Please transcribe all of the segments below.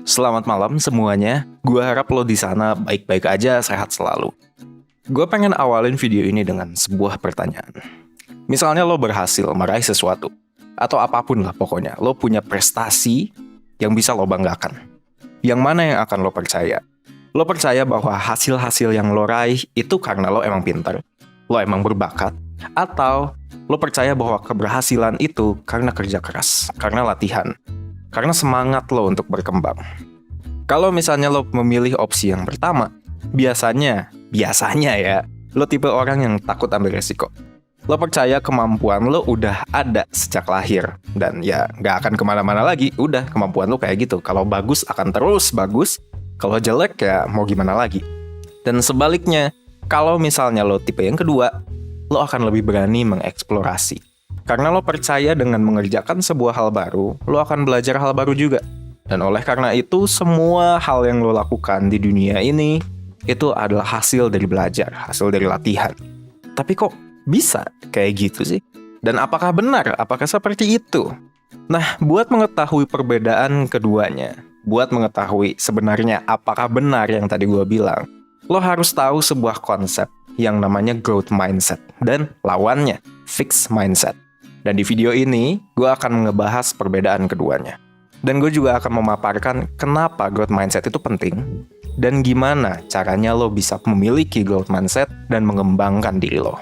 Selamat malam semuanya. Gua harap lo di sana baik-baik aja, sehat selalu. Gue pengen awalin video ini dengan sebuah pertanyaan. Misalnya lo berhasil meraih sesuatu, atau apapun lah pokoknya, lo punya prestasi yang bisa lo banggakan. Yang mana yang akan lo percaya? Lo percaya bahwa hasil-hasil yang lo raih itu karena lo emang pintar, lo emang berbakat, atau lo percaya bahwa keberhasilan itu karena kerja keras, karena latihan, karena semangat lo untuk berkembang. Kalau misalnya lo memilih opsi yang pertama, biasanya ya, lo tipe orang yang takut ambil resiko. Lo percaya kemampuan lo udah ada sejak lahir, dan ya nggak akan kemana-mana lagi, udah kemampuan lo kayak gitu. Kalau bagus akan terus bagus, kalau jelek ya mau gimana lagi. Dan sebaliknya, kalau misalnya lo tipe yang kedua, lo akan lebih berani mengeksplorasi. Karena lo percaya dengan mengerjakan sebuah hal baru, lo akan belajar hal baru juga. Dan oleh karena itu, semua hal yang lo lakukan di dunia ini, itu adalah hasil dari belajar, hasil dari latihan. Tapi kok bisa kayak gitu sih? Dan apakah benar? Apakah seperti itu? Nah, buat mengetahui perbedaan keduanya, buat mengetahui sebenarnya apakah benar yang tadi gue bilang, lo harus tahu sebuah konsep yang namanya growth mindset dan lawannya, fixed mindset. Dan di video ini, gue akan ngebahas perbedaan keduanya. Dan gue juga akan memaparkan kenapa growth mindset itu penting, dan gimana caranya lo bisa memiliki growth mindset dan mengembangkan diri lo.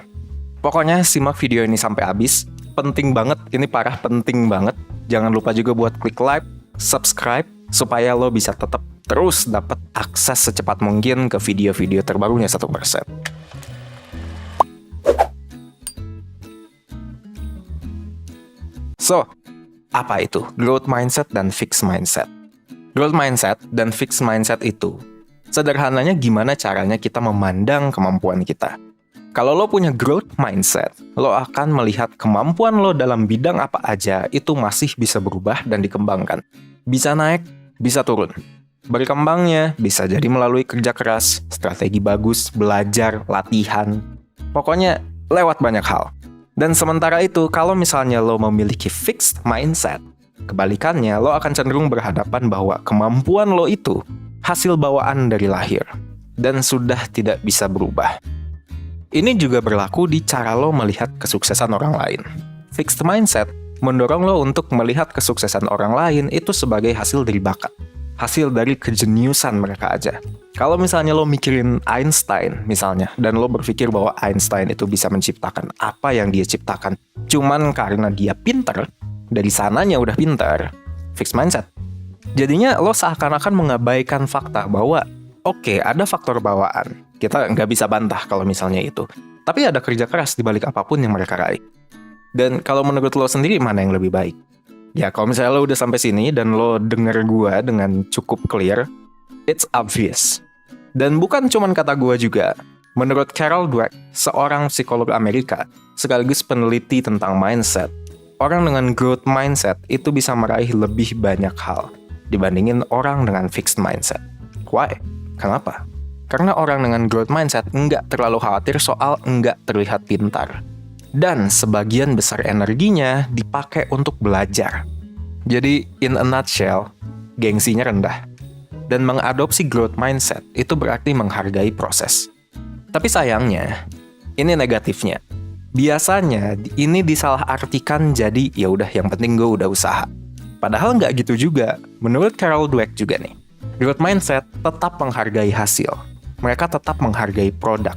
Pokoknya simak video ini sampai habis, penting banget, ini parah penting banget. Jangan lupa juga buat klik like, subscribe, supaya lo bisa tetap terus dapat akses secepat mungkin ke video-video terbarunya 1%. So, apa itu growth mindset dan fixed mindset? Growth mindset dan fixed mindset itu, sederhananya gimana caranya kita memandang kemampuan kita. Kalau lo punya growth mindset, lo akan melihat kemampuan lo dalam bidang apa aja itu masih bisa berubah dan dikembangkan. Bisa naik, bisa turun. Berkembangnya bisa jadi melalui kerja keras, strategi bagus, belajar, latihan. Pokoknya lewat banyak hal. Dan sementara itu, kalau misalnya lo memiliki fixed mindset, kebalikannya lo akan cenderung berhadapan bahwa kemampuan lo itu hasil bawaan dari lahir dan sudah tidak bisa berubah. Ini juga berlaku di cara lo melihat kesuksesan orang lain. Fixed mindset mendorong lo untuk melihat kesuksesan orang lain itu sebagai hasil dari bakat, hasil dari kejeniusan mereka aja. Kalau misalnya lo mikirin Einstein misalnya, dan lo berpikir bahwa Einstein itu bisa menciptakan apa yang dia ciptakan cuman karena dia pintar, dari sananya udah pintar, fixed mindset. Jadinya lo seakan-akan mengabaikan fakta bahwa oke, ada faktor bawaan, kita nggak bisa bantah kalau misalnya itu, tapi ada kerja keras di balik apapun yang mereka raih. Dan kalau menurut lo sendiri, mana yang lebih baik? Ya, kalau misalnya lo udah sampai sini dan lo denger gua dengan cukup clear, it's obvious. Dan bukan cuman kata gua juga. Menurut Carol Dweck, seorang psikolog Amerika, sekaligus peneliti tentang mindset, orang dengan growth mindset itu bisa meraih lebih banyak hal dibandingin orang dengan fixed mindset. Why? Kenapa? Karena orang dengan growth mindset nggak terlalu khawatir soal nggak terlihat pintar. Dan sebagian besar energinya dipakai untuk belajar. Jadi, in a nutshell, gengsinya rendah. Dan mengadopsi growth mindset itu berarti menghargai proses. Tapi sayangnya, ini negatifnya. Biasanya, ini disalahartikan jadi, ya udah yang penting gue udah usaha. Padahal nggak gitu juga. Menurut Carol Dweck juga nih, growth mindset tetap menghargai hasil. Mereka tetap menghargai produk.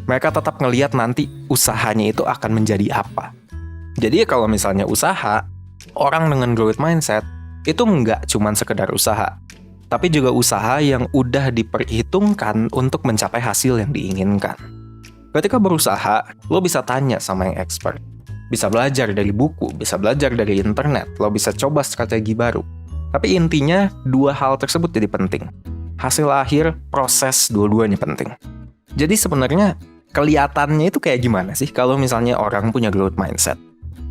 Mereka tetap ngelihat nanti usahanya itu akan menjadi apa. Jadi kalau misalnya usaha, orang dengan growth mindset itu nggak cuma sekedar usaha, tapi juga usaha yang udah diperhitungkan untuk mencapai hasil yang diinginkan. Ketika berusaha, lo bisa tanya sama yang expert. Bisa belajar dari buku, bisa belajar dari internet, lo bisa coba strategi baru. Tapi intinya, dua hal tersebut jadi penting. Hasil akhir, proses, dua-duanya penting. Jadi sebenarnya kelihatannya itu kayak gimana sih kalau misalnya orang punya growth mindset?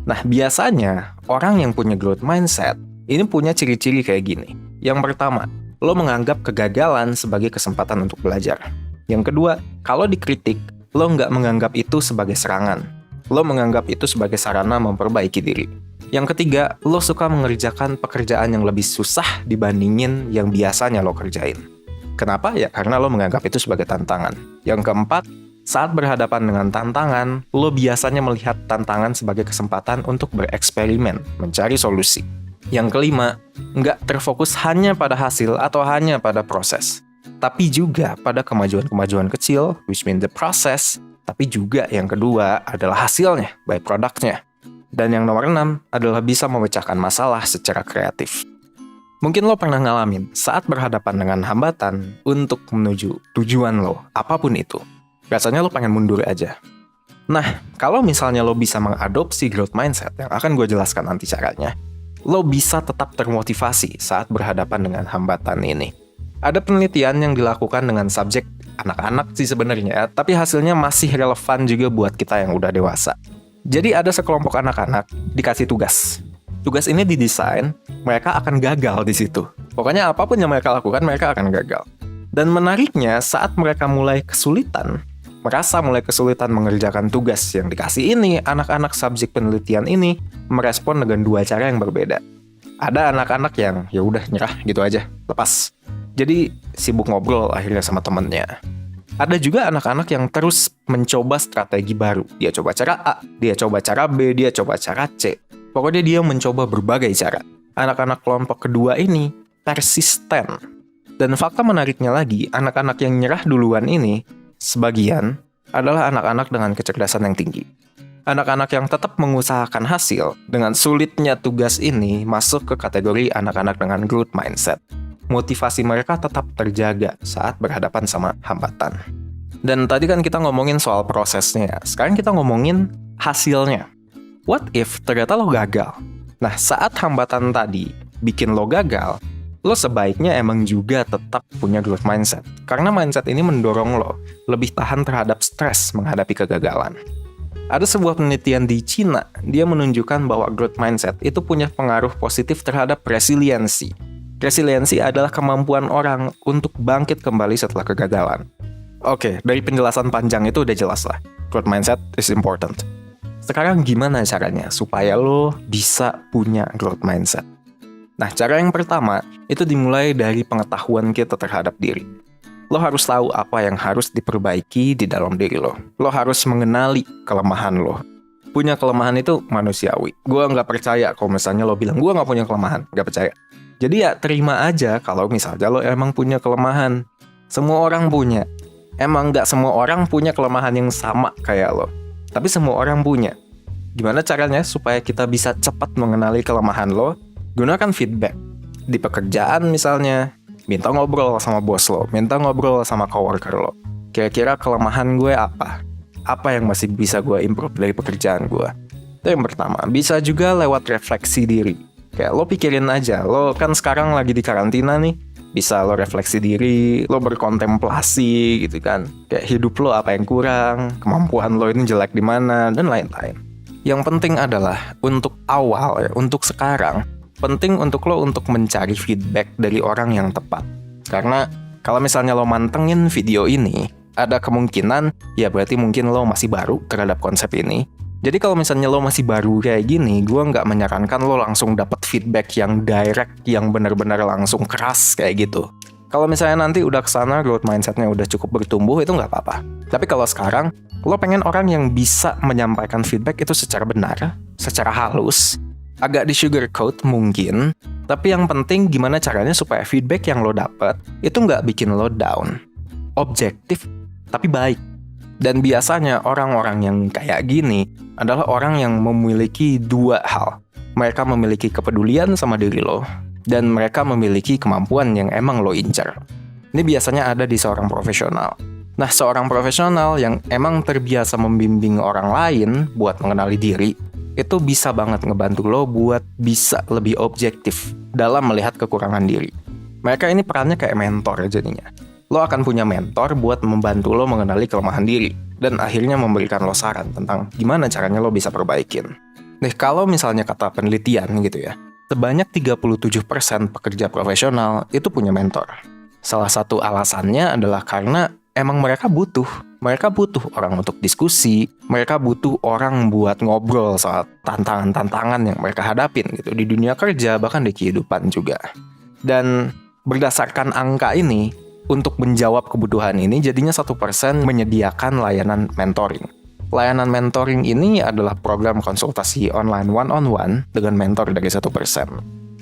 Nah, biasanya orang yang punya growth mindset ini punya ciri-ciri kayak gini. Yang pertama, lo menganggap kegagalan sebagai kesempatan untuk belajar. Yang kedua, kalau dikritik, lo nggak menganggap itu sebagai serangan. Lo menganggap itu sebagai sarana memperbaiki diri. Yang ketiga, lo suka mengerjakan pekerjaan yang lebih susah dibandingin yang biasanya lo kerjain. Kenapa? Ya karena lo menganggap itu sebagai tantangan. Yang keempat, saat berhadapan dengan tantangan, lo biasanya melihat tantangan sebagai kesempatan untuk bereksperimen, mencari solusi. Yang kelima, nggak terfokus hanya pada hasil atau hanya pada proses, tapi juga pada kemajuan-kemajuan kecil, which mean the process, tapi juga yang kedua adalah hasilnya, by produknya. Dan yang nomor 6 adalah bisa memecahkan masalah secara kreatif. Mungkin lo pernah ngalamin saat berhadapan dengan hambatan untuk menuju tujuan lo, apapun itu. Rasanya lo pengen mundur aja. Nah, kalau misalnya lo bisa mengadopsi growth mindset yang akan gue jelaskan nanti caranya, lo bisa tetap termotivasi saat berhadapan dengan hambatan ini. Ada penelitian yang dilakukan dengan subjek anak-anak sih sebenarnya, tapi hasilnya masih relevan juga buat kita yang udah dewasa. Jadi ada sekelompok anak-anak dikasih tugas. Tugas ini didesain, mereka akan gagal di situ. Pokoknya apapun yang mereka lakukan, mereka akan gagal. Dan menariknya, saat mereka merasa mulai kesulitan mengerjakan tugas yang dikasih ini, anak-anak subjek penelitian ini merespon dengan dua cara yang berbeda. Ada anak-anak yang ya udah nyerah gitu aja, lepas. Jadi sibuk ngobrol akhirnya sama temennya. Ada juga anak-anak yang terus mencoba strategi baru. Dia coba cara A, dia coba cara B, dia coba cara C. Pokoknya dia mencoba berbagai cara. Anak-anak kelompok kedua ini persisten. Dan fakta menariknya lagi, anak-anak yang nyerah duluan ini, sebagian adalah anak-anak dengan kecerdasan yang tinggi. Anak-anak yang tetap mengusahakan hasil dengan sulitnya tugas ini masuk ke kategori anak-anak dengan growth mindset. Motivasi mereka tetap terjaga saat berhadapan sama hambatan. Dan tadi kan kita ngomongin soal prosesnya, sekarang kita ngomongin hasilnya. What if ternyata lo gagal? Nah, saat hambatan tadi bikin lo gagal, lo sebaiknya emang juga tetap punya growth mindset. Karena mindset ini mendorong lo lebih tahan terhadap stres menghadapi kegagalan. Ada sebuah penelitian di Cina, dia menunjukkan bahwa growth mindset itu punya pengaruh positif terhadap resiliensi. Resiliensi adalah kemampuan orang untuk bangkit kembali setelah kegagalan. Oke, dari penjelasan panjang itu udah jelas lah. Growth mindset is important. Sekarang gimana caranya supaya lo bisa punya growth mindset? Nah, cara yang pertama itu dimulai dari pengetahuan kita terhadap diri. Lo harus tahu apa yang harus diperbaiki di dalam diri lo. Lo harus mengenali kelemahan lo. Punya kelemahan itu manusiawi. Gue nggak percaya kalau misalnya lo bilang gue nggak punya kelemahan. Nggak percaya. Jadi ya terima aja kalau misalnya lo emang punya kelemahan. Semua orang punya. Emang nggak semua orang punya kelemahan yang sama kayak lo. Tapi semua orang punya. Gimana caranya supaya kita bisa cepat mengenali kelemahan lo? Gunakan feedback. Di pekerjaan misalnya, minta ngobrol sama bos lo, minta ngobrol sama coworker lo. Kira-kira kelemahan gue apa? Apa yang masih bisa gue improve dari pekerjaan gue? Itu yang pertama. Bisa juga lewat refleksi diri. Kayak lo pikirin aja, lo kan sekarang lagi di karantina nih, bisa lo refleksi diri, lo berkontemplasi gitu kan. Kayak hidup lo apa yang kurang, kemampuan lo ini jelek di mana, dan lain-lain. Yang penting adalah untuk awal ya, untuk sekarang, penting untuk lo untuk mencari feedback dari orang yang tepat. Karena kalau misalnya lo mantengin video ini, ada kemungkinan, ya berarti mungkin lo masih baru terhadap konsep ini. Jadi kalau misalnya lo masih baru kayak gini, gue nggak menyarankan lo langsung dapat feedback yang direct, yang benar-benar langsung keras kayak gitu. Kalau misalnya nanti udah kesana, growth mindsetnya udah cukup bertumbuh, itu nggak apa-apa. Tapi kalau sekarang, lo pengen orang yang bisa menyampaikan feedback itu secara benar, secara halus, agak di sugarcoat mungkin, tapi yang penting gimana caranya supaya feedback yang lo dapet itu nggak bikin lo down. Objektif, tapi baik. Dan biasanya orang-orang yang kayak gini adalah orang yang memiliki dua hal. Mereka memiliki kepedulian sama diri lo, dan mereka memiliki kemampuan yang emang lo incar. Ini biasanya ada di seorang profesional. Nah, seorang profesional yang emang terbiasa membimbing orang lain buat mengenali diri, itu bisa banget ngebantu lo buat bisa lebih objektif dalam melihat kekurangan diri. Mereka ini perannya kayak mentor jadinya. Lo akan punya mentor buat membantu lo mengenali kelemahan diri, dan akhirnya memberikan lo saran tentang gimana caranya lo bisa perbaikin. Nih, kalau misalnya kata penelitian gitu ya, sebanyak 37% pekerja profesional itu punya mentor. Salah satu alasannya adalah karena emang mereka butuh. Mereka butuh orang untuk diskusi, mereka butuh orang buat ngobrol soal tantangan-tantangan yang mereka hadapin gitu di dunia kerja, bahkan di kehidupan juga. Dan berdasarkan angka ini, untuk menjawab kebutuhan ini, jadinya 1% menyediakan layanan mentoring. Layanan mentoring ini adalah program konsultasi online one-on-one dengan mentor dari 1%.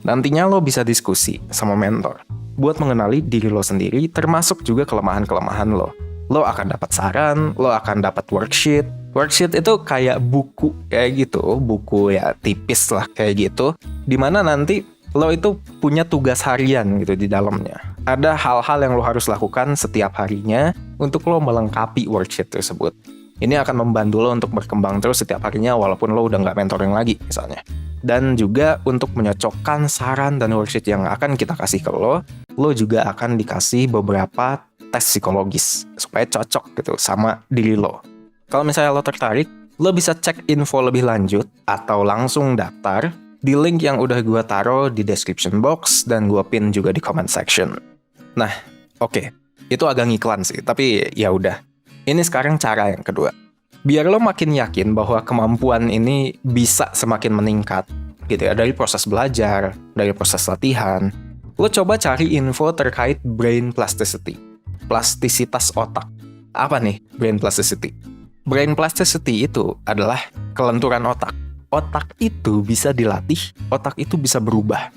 Nantinya lo bisa diskusi sama mentor buat mengenali diri lo sendiri, termasuk juga kelemahan-kelemahan lo. Lo akan dapat saran, lo akan dapat worksheet. Worksheet itu kayak buku kayak gitu, buku ya tipis lah kayak gitu, dimana nanti lo itu punya tugas harian gitu di dalamnya. Ada hal-hal yang lo harus lakukan setiap harinya untuk lo melengkapi worksheet tersebut. Ini akan membantu lo untuk berkembang terus setiap harinya walaupun lo udah nggak mentoring lagi misalnya. Dan juga untuk menyocokkan saran dan worksheet yang akan kita kasih ke lo juga akan dikasih beberapa tes psikologis supaya cocok gitu sama diri lo. Kalau misalnya lo tertarik, lo bisa cek info lebih lanjut atau langsung daftar di link yang udah gue taruh di description box dan gue pin juga di comment section. Nah, oke. Itu agak ngiklan sih, tapi ya udah. Ini sekarang cara yang kedua. Biar lo makin yakin bahwa kemampuan ini bisa semakin meningkat gitu ya, dari proses belajar, dari proses latihan, lo coba cari info terkait brain plasticity. Plastisitas otak. Apa nih brain plasticity? Brain plasticity itu adalah kelenturan otak. Otak itu bisa dilatih, otak itu bisa berubah.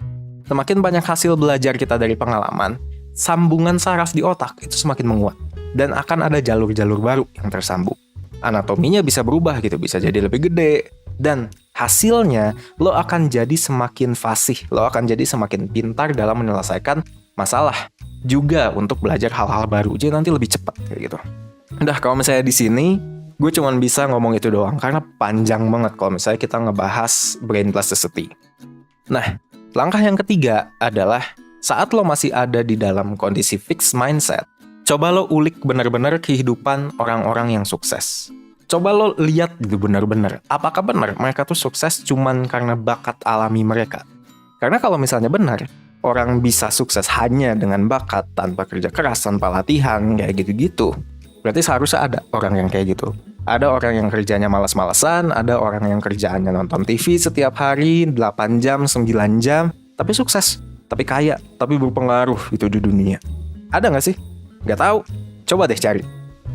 Semakin banyak hasil belajar kita dari pengalaman, sambungan saraf di otak itu semakin menguat. Dan akan ada jalur-jalur baru yang tersambung. Anatominya bisa berubah gitu, bisa jadi lebih gede. Dan hasilnya, lo akan jadi semakin fasih, lo akan jadi semakin pintar dalam menyelesaikan masalah. Juga untuk belajar hal-hal baru, jadi nanti lebih cepat kayak gitu. Udah, kalau misalnya di sini, gue cuma bisa ngomong itu doang, karena panjang banget kalau misalnya kita ngebahas brain plasticity. Nah, langkah yang ketiga adalah saat lo masih ada di dalam kondisi fixed mindset, coba lo ulik benar-benar kehidupan orang-orang yang sukses. Coba lo lihat gitu benar-benar, apakah benar mereka tuh sukses cuman karena bakat alami mereka. Karena kalau misalnya benar, orang bisa sukses hanya dengan bakat, tanpa kerja keras, tanpa latihan, kayak gitu-gitu, berarti seharusnya ada orang yang kayak gitu. Ada orang yang kerjanya malas-malasan, ada orang yang kerjaannya nonton TV setiap hari, 8 jam, 9 jam, tapi sukses, tapi kaya, tapi berpengaruh gitu di dunia. Ada nggak sih? Nggak tahu. Coba deh cari.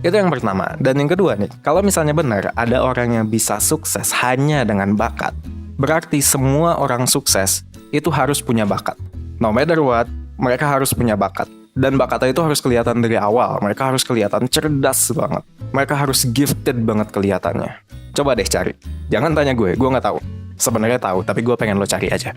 Itu yang pertama. Dan yang kedua nih, kalau misalnya benar ada orang yang bisa sukses hanya dengan bakat, berarti semua orang sukses itu harus punya bakat. No matter what, mereka harus punya bakat. Dan bakatnya itu harus kelihatan dari awal. Mereka harus kelihatan cerdas banget. Mereka harus gifted banget kelihatannya. Coba deh cari. Jangan tanya gue nggak tahu. Sebenarnya tahu, tapi gue pengen lo cari aja.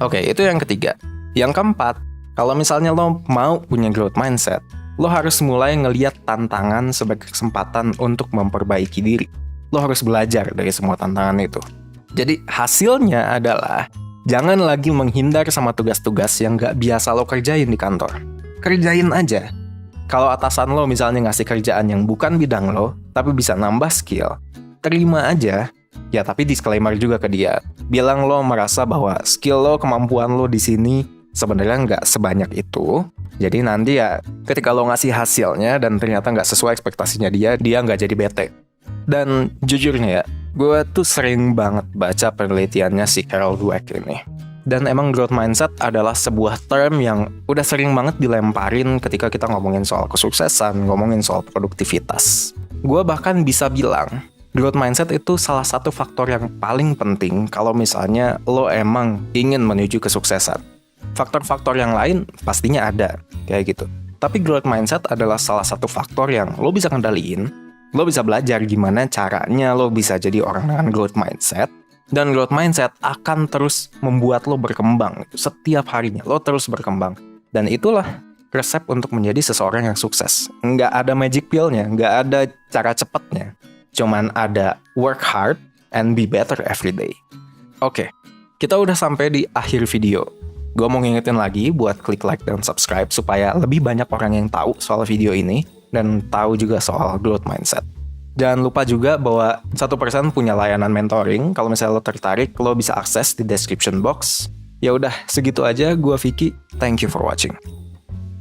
Oke, itu yang ketiga. Yang keempat, kalau misalnya lo mau punya growth mindset, lo harus mulai ngelihat tantangan sebagai kesempatan untuk memperbaiki diri. Lo harus belajar dari semua tantangan itu. Jadi hasilnya adalah jangan lagi menghindar sama tugas-tugas yang gak biasa lo kerjain di kantor. Kerjain aja. Kalau atasan lo misalnya ngasih kerjaan yang bukan bidang lo, tapi bisa nambah skill, terima aja. Ya tapi disclaimer juga ke dia. Bilang lo merasa bahwa skill lo, kemampuan lo di sini sebenarnya nggak sebanyak itu. Jadi nanti ya ketika lo ngasih hasilnya dan ternyata nggak sesuai ekspektasinya dia nggak jadi bete. Dan jujurnya ya, gue tuh sering banget baca penelitiannya si Carol Dweck ini. Dan emang growth mindset adalah sebuah term yang udah sering banget dilemparin ketika kita ngomongin soal kesuksesan, ngomongin soal produktivitas. Gue bahkan bisa bilang, growth mindset itu salah satu faktor yang paling penting kalau misalnya lo emang ingin menuju kesuksesan. Faktor-faktor yang lain pastinya ada, kayak gitu. Tapi growth mindset adalah salah satu faktor yang lo bisa kendaliin, lo bisa belajar gimana caranya lo bisa jadi orang dengan growth mindset, dan growth mindset akan terus membuat lo berkembang. Setiap harinya lo terus berkembang. Dan itulah resep untuk menjadi seseorang yang sukses. Nggak ada magic pill-nya, nggak ada cara cepatnya. Cuman ada work hard and be better every day. Oke, kita udah sampai di akhir video. Gue mau ngingetin lagi buat klik like dan subscribe supaya lebih banyak orang yang tahu soal video ini dan tahu juga soal growth mindset. Jangan lupa juga bahwa 1% punya layanan mentoring. Kalau misalnya lo tertarik, lo bisa akses di description box. Ya udah, segitu aja. Gue Vicky. Thank you for watching.